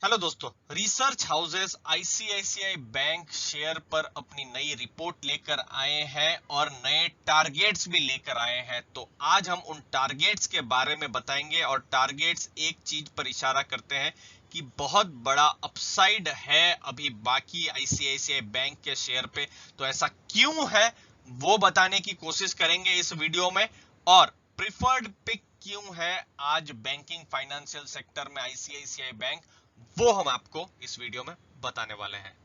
Hello दोस्तों, research houses ICICI bank share पर अपनी नई रिपोर्ट लेकर आए हैं और नए टारगेट्स भी लेकर आए हैं। तो आज हम उन टारगेट्स के बारे में बताएंगे और टारगेट्स एक चीज पर इशारा करते हैं कि बहुत बड़ा अपसाइड है अभी बाकी आईसीआईसीआई बैंक के शेयर पे। तो ऐसा क्यों है वो बताने की कोशिश करेंगे इस वीडियो में। और प्रिफर्ड पिक क्यों है आज बैंकिंग फाइनेंशियल सेक्टर में आईसीआईसीआई बैंक, वो हम आपको इस वीडियो में बताने वाले हैं।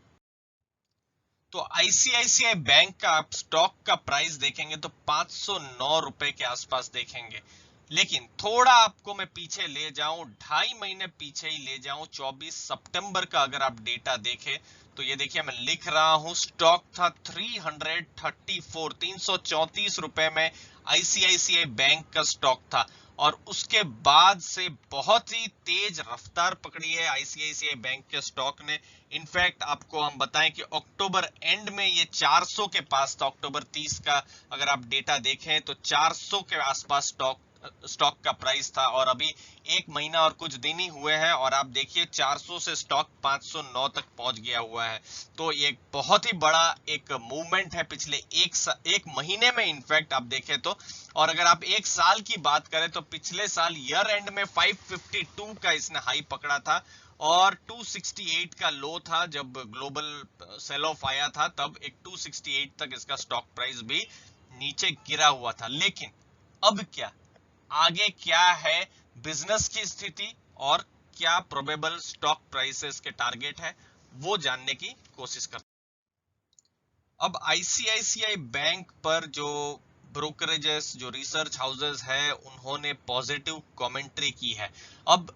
तो आईसीआईसीआई बैंक का आप स्टॉक का प्राइस देखेंगे तो 509 रुपए के आसपास देखेंगे। लेकिन थोड़ा आपको मैं पीछे ले जाऊं, 2.5 महीने पीछे ही ले जाऊं, 24 सितंबर का अगर आप डेटा देखें तो ये देखिए मैं लिख रहा हूं, स्टॉक था 334 रुपए में आईसीआईसीआई बैंक का स्टॉक था। और उसके बाद से बहुत ही तेज रफ्तार पकड़ी है आईसीआईसीआई बैंक के स्टॉक ने। इनफैक्ट आपको हम बताएं कि अक्टूबर एंड में ये 400 के पास था। अक्टूबर 30 का अगर आप डेटा देखें तो 400 के आसपास स्टॉक का प्राइस था और अभी 1 महीना और कुछ दिन ही हुए हैं और आप देखिए 400 से स्टॉक 509 तक पहुंच गया हुआ है। तो ये बहुत ही बड़ा एक मूवमेंट है पिछले एक महीने में इनफैक्ट आप देखें तो। और अगर आप एक साल की बात करें तो पिछले साल ईयर एंड में 552 का इसने हाई पकड़ा था और 268 का लो था जब ग्लोबल सेल ऑफ आया था, तब एक 268 तक इसका स्टॉक प्राइस भी नीचे गिरा हुआ था। लेकिन अब क्या, आगे क्या है बिजनेस की स्थिति और क्या प्रोबेबल स्टॉक प्राइसेस के टारगेट है, वो जानने की कोशिश करते हैं। अब आईसीआईसीआई बैंक पर जो ब्रोकरेजेस, जो रिसर्च हाउसेस है, उन्होंने पॉजिटिव कमेंट्री की है। अब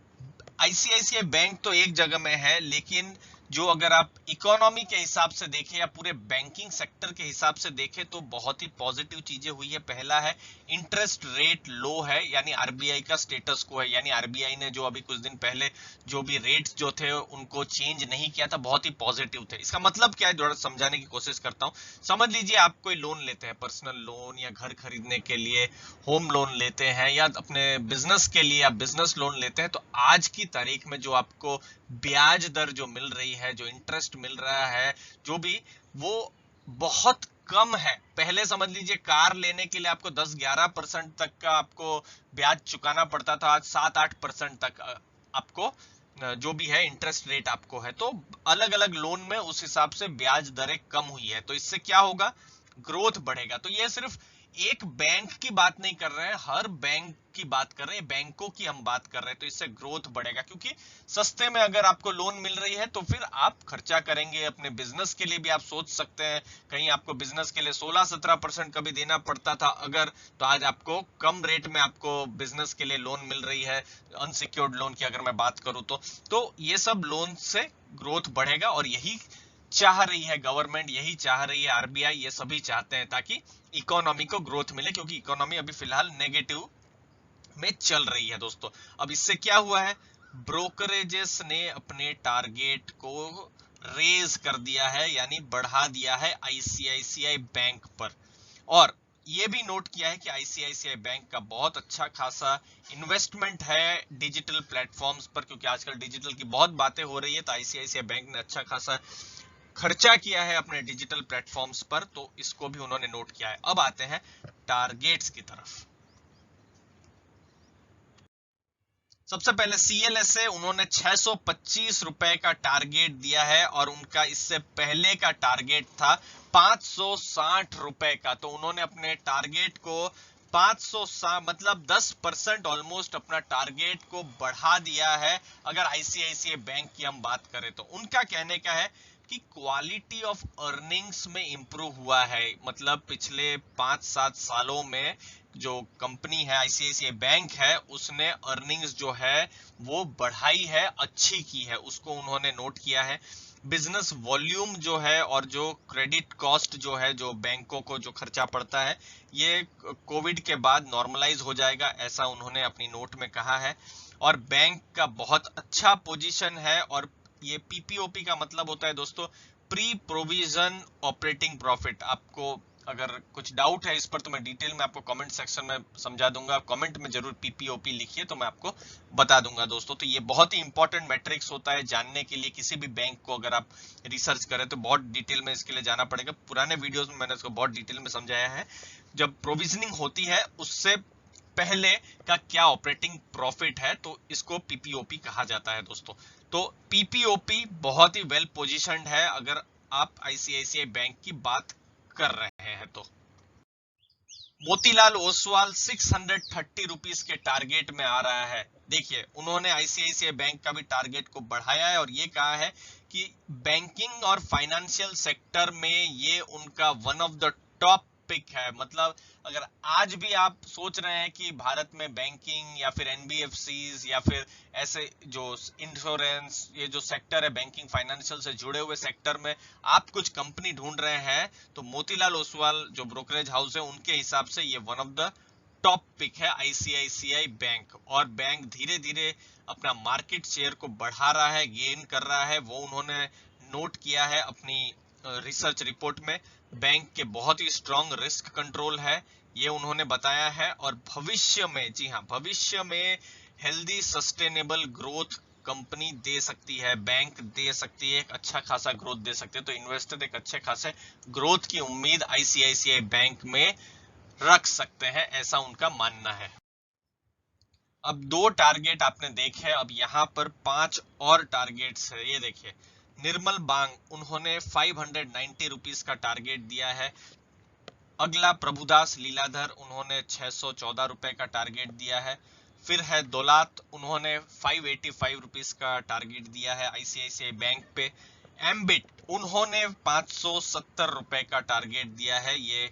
आईसीआईसीआई बैंक तो एक जगह में है, लेकिन जो अगर आप इकोनॉमी के हिसाब से देखें या पूरे बैंकिंग सेक्टर के हिसाब से देखें तो बहुत ही पॉजिटिव चीजें हुई है। पहला है, इंटरेस्ट रेट लो है, यानी आरबीआई का स्टेटस को है, यानी आरबीआई ने जो अभी कुछ दिन पहले जो भी रेट्स जो थे उनको चेंज नहीं किया था, बहुत ही पॉजिटिव थे। इसका मतलब क्या है, थोड़ा समझाने की कोशिश करता हूं। समझ लीजिए आप कोई लोन लेते हैं, पर्सनल लोन या घर खरीदने के लिए होम लोन लेते हैं या अपने बिजनेस के लिए आप बिजनेस लोन लेते हैं, तो आज की तारीख में जो आपको ब्याज दर जो मिल रही है, जो इंटरेस्ट मिल रहा है, जो भी, वो बहुत कम है। पहले समझ लीजिए कार लेने के लिए आपको 10-11% तक का आपको ब्याज चुकाना पड़ता था, आज 7-8% तक आपको जो भी है इंटरेस्ट रेट आपको है। तो अलग अलग लोन में उस हिसाब से ब्याज दरें कम हुई है। तो इससे क्या होगा, ग्रोथ बढ़ेगा। तो ये सिर्फ एक बैंक की बात नहीं कर रहे हैं, हर बैंक की बात कर रहे हैं, बैंकों की हम बात कर रहे हैं। तो इससे ग्रोथ बढ़ेगा क्योंकि सस्ते में अगर आपको लोन मिल रही है तो फिर आप खर्चा करेंगे। अपने बिजनेस के लिए भी आप सोच सकते हैं, कहीं आपको बिजनेस के लिए 16-17% कभी देना पड़ता था अगर, तो आज आपको कम रेट में आपको बिजनेस के लिए लोन मिल रही है। अनसिक्योर्ड लोन की अगर मैं बात करूं तो ये सब लोन से ग्रोथ बढ़ेगा और यही चाह रही है गवर्नमेंट, यही चाह रही है आरबीआई, ये सभी चाहते हैं ताकि इकोनॉमी को ग्रोथ मिले, क्योंकि इकोनॉमी अभी फिलहाल नेगेटिव में चल रही है दोस्तों। अब इससे क्या हुआ है, ब्रोकरेजेस ने अपने टारगेट को रेज कर दिया है, यानी बढ़ा दिया है आईसीआईसीआई बैंक पर। और ये भी नोट किया है कि आईसीआईसीआई बैंक का बहुत अच्छा खासा इन्वेस्टमेंट है डिजिटल प्लेटफॉर्म्स पर, क्योंकि आजकल डिजिटल की बहुत बातें हो रही है। तो आईसीआईसीआई बैंक ने अच्छा खासा खर्चा किया है अपने डिजिटल प्लेटफॉर्म्स पर, तो इसको भी उन्होंने नोट किया है। अब आते हैं टारगेट्स की तरफ। सबसे पहले सीएलएसए, उन्होंने 625 रुपए का टारगेट दिया है और उनका इससे पहले का टारगेट था 560 रुपए का। तो उन्होंने अपने टारगेट को 560 मतलब 10% ऑलमोस्ट अपना टारगेट को बढ़ा दिया है। अगर आईसीआईसीआई बैंक की हम बात करें तो उनका कहने का है कि क्वालिटी ऑफ अर्निंग्स में इंप्रूव हुआ है। मतलब पिछले 5-7 सालों में जो कंपनी है आईसीआईसीआई बैंक है, उसने अर्निंग्स जो है वो बढ़ाई है, अच्छी की है, उसको उन्होंने नोट किया है। बिजनेस वॉल्यूम जो है और जो क्रेडिट कॉस्ट जो है, जो बैंकों को जो खर्चा पड़ता है, ये कोविड के बाद नॉर्मलाइज हो जाएगा, ऐसा उन्होंने अपनी नोट में कहा है। और बैंक का बहुत अच्छा पोजीशन है। और ये पीपीओपी का मतलब होता है दोस्तों, प्री प्रोविजन ऑपरेटिंग प्रॉफिट। आपको अगर कुछ डाउट है इस पर तो मैं डिटेल में आपको कमेंट सेक्शन में समझा दूंगा। कमेंट में जरूर पीपीओपी लिखिए तो मैं आपको बता दूंगा दोस्तों। तो ये बहुत ही इंपॉर्टेंट मैट्रिक्स होता है जानने के लिए। किसी भी बैंक को अगर आप रिसर्च करें तो बहुत डिटेल में इसके लिए जाना पड़ेगा। पुराने वीडियोस में मैंने इसको बहुत डिटेल में समझाया है। जब प्रोविजनिंग होती है उससे पहले का क्या ऑपरेटिंग प्रॉफिट है, तो इसको पीपीओपी कहा जाता है दोस्तों। तो पीपीओपी बहुत ही वेल पोजीशनड है अगर आप आईसीआईसीआई बैंक की बात कर रहे हैं तो। मोतीलाल ओसवाल 630 रुपीस के टारगेट में आ रहा है। देखिए उन्होंने आईसीआईसीआई बैंक का भी टारगेट को बढ़ाया है और ये कहा है कि बैंकिंग और फाइनेंशियल सेक्टर में ये उनका one of the top pick है। मतलब अगर आज भी आप सोच रहे हैं कि भारत में बैंकिंग या फिर एनबीएफसीज या फिर ऐसे जो इंश्योरेंस, ये जो सेक्टर है बैंकिंग फाइनेंशियल से जुड़े हुए सेक्टर में आप कुछ कंपनी ढूंढ रहे हैं, तो मोतीलाल ओसवाल जो ब्रोकरेज हाउस है उनके हिसाब से ये one of the top pick ICICI आईसीआईसीआई बैंक। और बैंक धीरे धीरे अपना मार्केट शेयर को बढ़ा रहा है, गेन कर रहा है, वो उन्होंने नोट किया है अपनी रिसर्च रिपोर्ट में। बैंक के बहुत ही स्ट्रांग रिस्क कंट्रोल है, ये उन्होंने बताया है। और भविष्य में, जी हाँ, भविष्य में हेल्दी सस्टेनेबल ग्रोथ कंपनी दे सकती है, बैंक दे सकती है, एक अच्छा खासा ग्रोथ दे सकते हैं। तो इन्वेस्टर एक अच्छे खासे ग्रोथ की उम्मीद आईसीआईसीआई बैंक में रख सकते हैं, ऐसा उनका मानना है। अब 2 टारगेट आपने देखे, अब यहाँ पर 5 और टारगेट्स है। ये देखिए निर्मल बांग उन्होंने 590 रुपीस का टारगेट दिया है। अगला प्रभुदास लीलाधर उन्होंने 614 रुपए का टारगेट दिया है। फिर है दौलात, उन्होंने 585 रुपीस का टारगेट दिया है आईसीआईसीआई बैंक पे। एम्बिट उन्होंने 570 रुपए का टारगेट दिया है, ये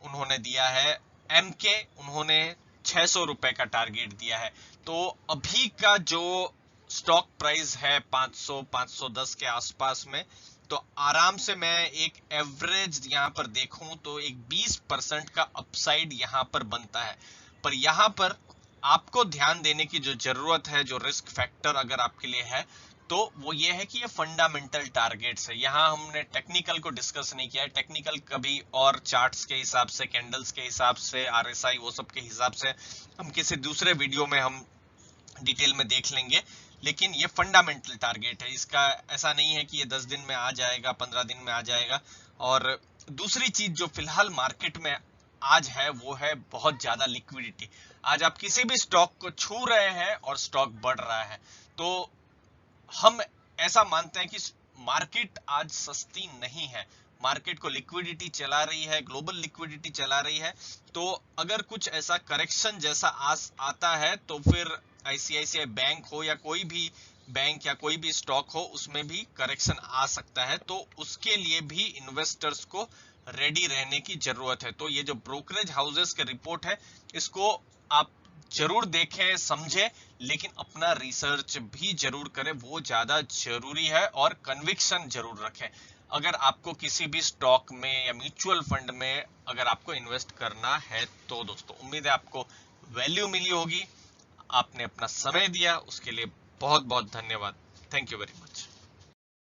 उन्होंने दिया है। एमके उन्होंने 600 रुपए का टारगेट दिया है। तो अभी का जो स्टॉक प्राइस है 500-510 के आसपास में, तो आराम से मैं एक एवरेज यहाँ पर देखूं तो एक 20% का अपसाइड यहाँ पर बनता है। पर यहाँ पर आपको ध्यान देने की जो जरूरत है, जो रिस्क फैक्टर अगर आपके लिए है, तो वो ये है कि ये फंडामेंटल टारगेट्स है। यहाँ हमने टेक्निकल को डिस्कस नहीं किया है। टेक्निकल कभी और चार्ट्स के हिसाब से, कैंडल्स के हिसाब से, आरएसआई वो सब के हिसाब से हम किसी दूसरे वीडियो में हम डिटेल में देख लेंगे। लेकिन ये फंडामेंटल टारगेट है, इसका ऐसा नहीं है कि ये 10 दिन में आ जाएगा, 15 दिन में आ जाएगा। और दूसरी चीज जो फिलहाल मार्केट में आज है वो है बहुत ज्यादा लिक्विडिटी। आज आप किसी भी स्टॉक को छू रहे हैं और स्टॉक बढ़ रहा है, तो हम ऐसा मानते हैं कि मार्केट आज सस्ती नहीं है। मार्केट को लिक्विडिटी चला रही है, ग्लोबल लिक्विडिटी चला रही है। तो अगर कुछ ऐसा करेक्शन जैसा आता है तो फिर आईसीआईसीआई बैंक हो या कोई भी बैंक या कोई भी स्टॉक हो, उसमें भी करेक्शन आ सकता है। तो उसके लिए भी इन्वेस्टर्स को रेडी रहने की जरूरत है। तो ये जो ब्रोकरेज हाउसेस के रिपोर्ट है, इसको आप जरूर देखें, समझें, लेकिन अपना रिसर्च भी जरूर करें, वो ज्यादा जरूरी है। और कन्विक्शन जरूर रखें अगर आपको किसी भी स्टॉक में या म्यूचुअल फंड में अगर आपको इन्वेस्ट करना है तो। दोस्तों उम्मीद है आपको वैल्यू मिली होगी। आपने अपना समय दिया उसके लिए बहुत बहुत धन्यवाद। Thank you very much.